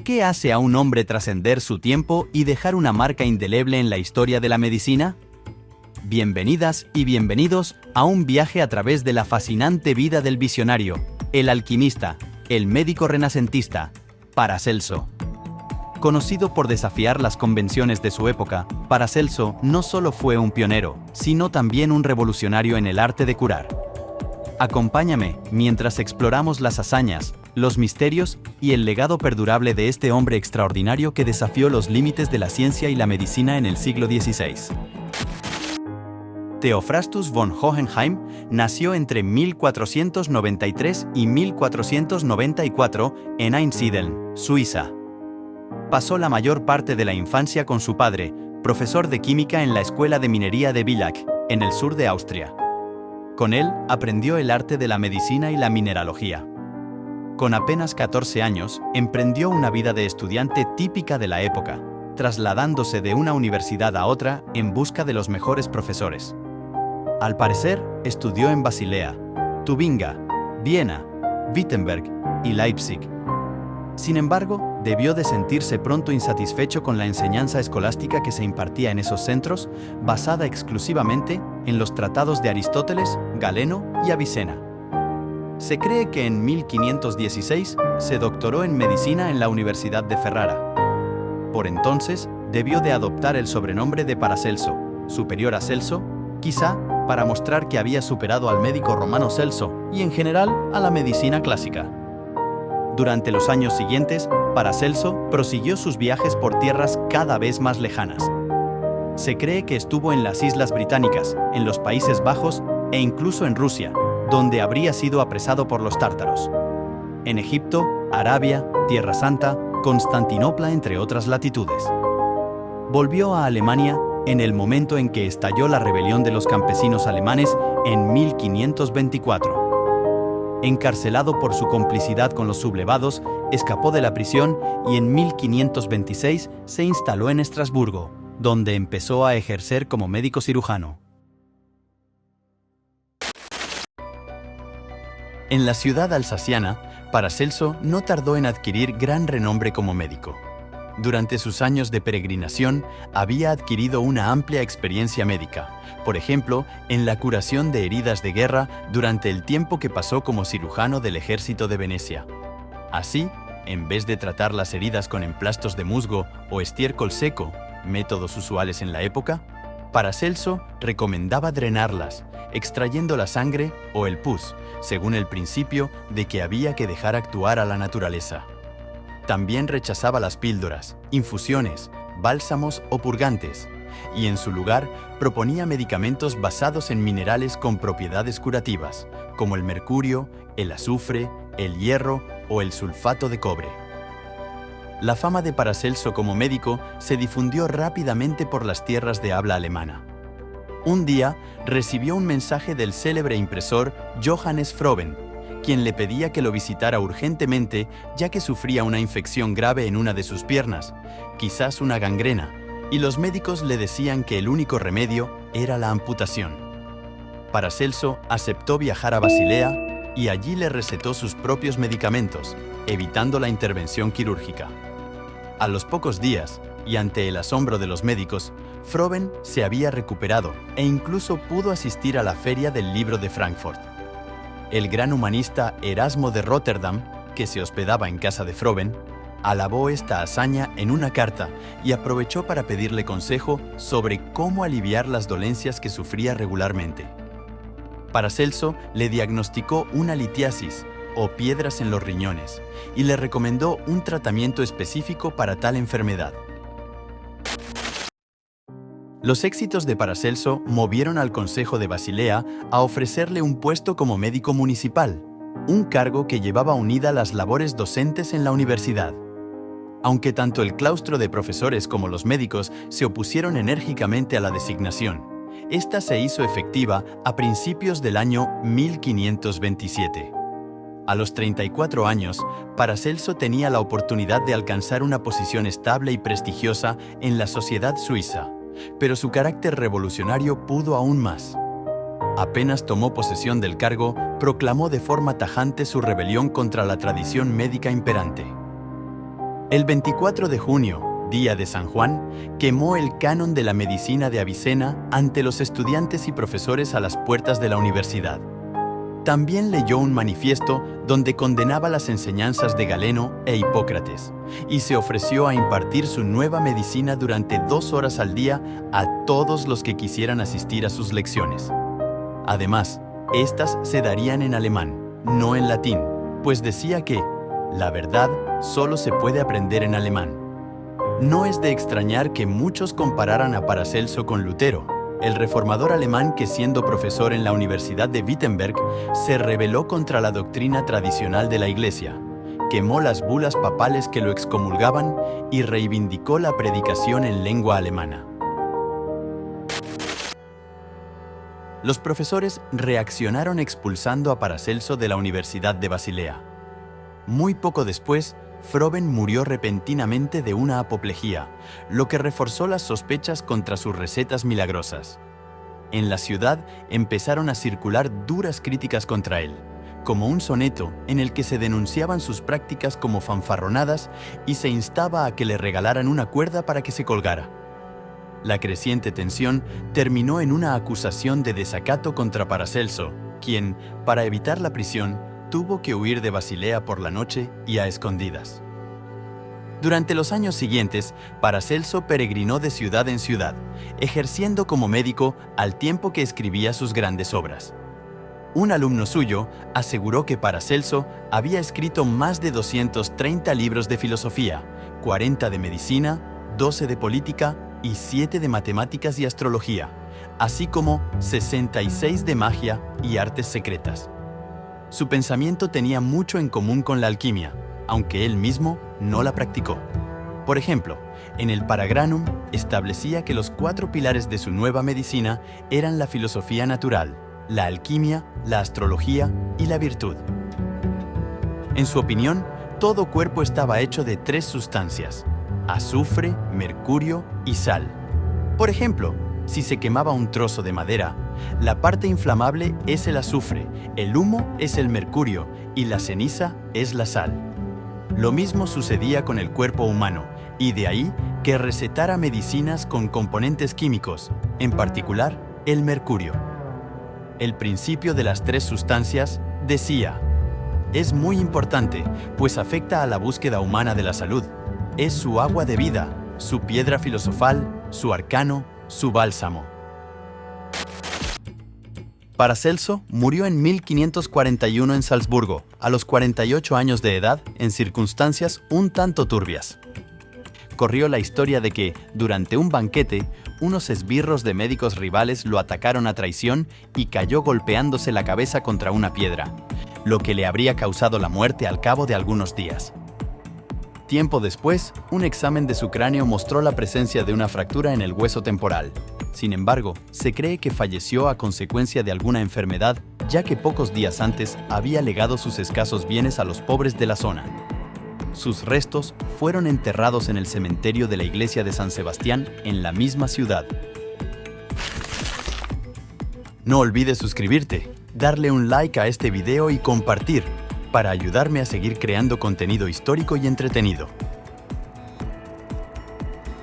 ¿Qué hace a un hombre trascender su tiempo y dejar una marca indeleble en la historia de la medicina? Bienvenidas y bienvenidos a un viaje a través de la fascinante vida del visionario, el alquimista, el médico renacentista, Paracelso. Conocido por desafiar las convenciones de su época, Paracelso no solo fue un pionero, sino también un revolucionario en el arte de curar. Acompáñame mientras exploramos las hazañas, los misterios y el legado perdurable de este hombre extraordinario que desafió los límites de la ciencia y la medicina en el siglo XVI. Theophrastus von Hohenheim nació entre 1493 y 1494 en Einsiedeln, Suiza. Pasó la mayor parte de la infancia con su padre, profesor de química en la Escuela de Minería de Villach, en el sur de Austria. Con él aprendió el arte de la medicina y la mineralogía. Con apenas 14 años, emprendió una vida de estudiante típica de la época, trasladándose de una universidad a otra en busca de los mejores profesores. Al parecer, estudió en Basilea, Tubinga, Viena, Wittenberg y Leipzig. Sin embargo, debió de sentirse pronto insatisfecho con la enseñanza escolástica que se impartía en esos centros, basada exclusivamente en los tratados de Aristóteles, Galeno y Avicena. Se cree que en 1516 se doctoró en medicina en la Universidad de Ferrara. Por entonces, debió de adoptar el sobrenombre de Paracelso, superior a Celso, quizá para mostrar que había superado al médico romano Celso y en general a la medicina clásica. Durante los años siguientes, Paracelso prosiguió sus viajes por tierras cada vez más lejanas. Se cree que estuvo en las Islas Británicas, en los Países Bajos e incluso en Rusia, donde habría sido apresado por los tártaros. En Egipto, Arabia, Tierra Santa, Constantinopla, entre otras latitudes. Volvió a Alemania en el momento en que estalló la rebelión de los campesinos alemanes en 1524. Encarcelado por su complicidad con los sublevados, escapó de la prisión y en 1526 se instaló en Estrasburgo, donde empezó a ejercer como médico cirujano. En la ciudad alsaciana, Paracelso no tardó en adquirir gran renombre como médico. Durante sus años de peregrinación, había adquirido una amplia experiencia médica, por ejemplo, en la curación de heridas de guerra durante el tiempo que pasó como cirujano del ejército de Venecia. Así, en vez de tratar las heridas con emplastos de musgo o estiércol seco, métodos usuales en la época, Paracelso recomendaba drenarlas, extrayendo la sangre o el pus, según el principio de que había que dejar actuar a la naturaleza. También rechazaba las píldoras, infusiones, bálsamos o purgantes, y en su lugar proponía medicamentos basados en minerales con propiedades curativas, como el mercurio, el azufre, el hierro o el sulfato de cobre. La fama de Paracelso como médico se difundió rápidamente por las tierras de habla alemana. Un día recibió un mensaje del célebre impresor Johannes Froben, quien le pedía que lo visitara urgentemente ya que sufría una infección grave en una de sus piernas, quizás una gangrena, y los médicos le decían que el único remedio era la amputación. Paracelso aceptó viajar a Basilea y allí le recetó sus propios medicamentos, evitando la intervención quirúrgica. A los pocos días, y ante el asombro de los médicos, Froben se había recuperado e incluso pudo asistir a la Feria del Libro de Frankfurt. El gran humanista Erasmo de Rotterdam, que se hospedaba en casa de Froben, alabó esta hazaña en una carta y aprovechó para pedirle consejo sobre cómo aliviar las dolencias que sufría regularmente. Paracelso le diagnosticó una litiasis, o piedras en los riñones, y le recomendó un tratamiento específico para tal enfermedad. Los éxitos de Paracelso movieron al Consejo de Basilea a ofrecerle un puesto como médico municipal, un cargo que llevaba unida las labores docentes en la universidad. Aunque tanto el claustro de profesores como los médicos se opusieron enérgicamente a la designación, esta se hizo efectiva a principios del año 1527. A los 34 años, Paracelso tenía la oportunidad de alcanzar una posición estable y prestigiosa en la sociedad suiza, pero su carácter revolucionario pudo aún más. Apenas tomó posesión del cargo, proclamó de forma tajante su rebelión contra la tradición médica imperante. El 24 de junio, día de San Juan, quemó el canon de la medicina de Avicena ante los estudiantes y profesores a las puertas de la universidad. También leyó un manifiesto donde condenaba las enseñanzas de Galeno e Hipócrates y se ofreció a impartir su nueva medicina durante 2 horas al día a todos los que quisieran asistir a sus lecciones. Además, estas se darían en alemán, no en latín, pues decía que la verdad solo se puede aprender en alemán. No es de extrañar que muchos compararan a Paracelso con Lutero, el reformador alemán que, siendo profesor en la Universidad de Wittenberg, se rebeló contra la doctrina tradicional de la Iglesia, quemó las bulas papales que lo excomulgaban y reivindicó la predicación en lengua alemana. Los profesores reaccionaron expulsando a Paracelso de la Universidad de Basilea. Muy poco después, Froben murió repentinamente de una apoplejía, lo que reforzó las sospechas contra sus recetas milagrosas. En la ciudad empezaron a circular duras críticas contra él, como un soneto en el que se denunciaban sus prácticas como fanfarronadas y se instaba a que le regalaran una cuerda para que se colgara. La creciente tensión terminó en una acusación de desacato contra Paracelso, quien, para evitar la prisión, tuvo que huir de Basilea por la noche y a escondidas. Durante los años siguientes, Paracelso peregrinó de ciudad en ciudad, ejerciendo como médico al tiempo que escribía sus grandes obras. Un alumno suyo aseguró que Paracelso había escrito más de 230 libros de filosofía, 40 de medicina, 12 de política y 7 de matemáticas y astrología, así como 66 de magia y artes secretas. Su pensamiento tenía mucho en común con la alquimia, aunque él mismo no la practicó. Por ejemplo, en el Paragranum establecía que los 4 pilares de su nueva medicina eran la filosofía natural, la alquimia, la astrología y la virtud. En su opinión, todo cuerpo estaba hecho de 3 sustancias: azufre, mercurio y sal. Por ejemplo, si se quemaba un trozo de madera, la parte inflamable es el azufre, el humo es el mercurio y la ceniza es la sal. Lo mismo sucedía con el cuerpo humano, y de ahí que recetara medicinas con componentes químicos, en particular el mercurio. El principio de las 3 sustancias, decía, es muy importante, pues afecta a la búsqueda humana de la salud. Es su agua de vida, su piedra filosofal, su arcano, su bálsamo. Paracelso murió en 1541 en Salzburgo, a los 48 años de edad, en circunstancias un tanto turbias. Corrió la historia de que, durante un banquete, unos esbirros de médicos rivales lo atacaron a traición y cayó golpeándose la cabeza contra una piedra, lo que le habría causado la muerte al cabo de algunos días. Tiempo después, un examen de su cráneo mostró la presencia de una fractura en el hueso temporal. Sin embargo, se cree que falleció a consecuencia de alguna enfermedad, ya que pocos días antes había legado sus escasos bienes a los pobres de la zona. Sus restos fueron enterrados en el cementerio de la iglesia de San Sebastián, en la misma ciudad. No olvides suscribirte, darle un like a este video y compartir, para ayudarme a seguir creando contenido histórico y entretenido.